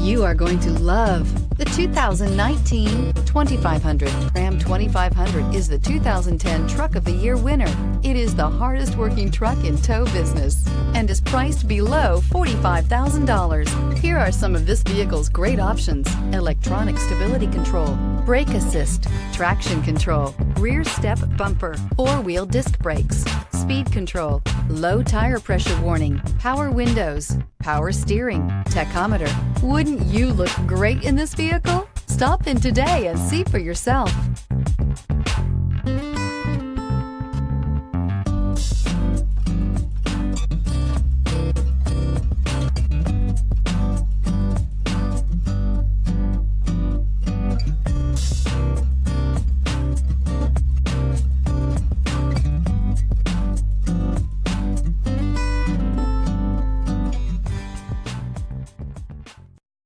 You are going to love the 2019 2500. Ram 2500 is the 2010 Truck of the Year winner. It is the hardest working truck in tow business and is priced below $45,000. Here are some of this vehicle's great options: electronic stability control, brake assist, traction control, rear step bumper, four-wheel disc brakes, speed control, low tire pressure warning, power windows, power steering, tachometer. Wouldn't you look great in this vehicle? Stop in today and see for yourself.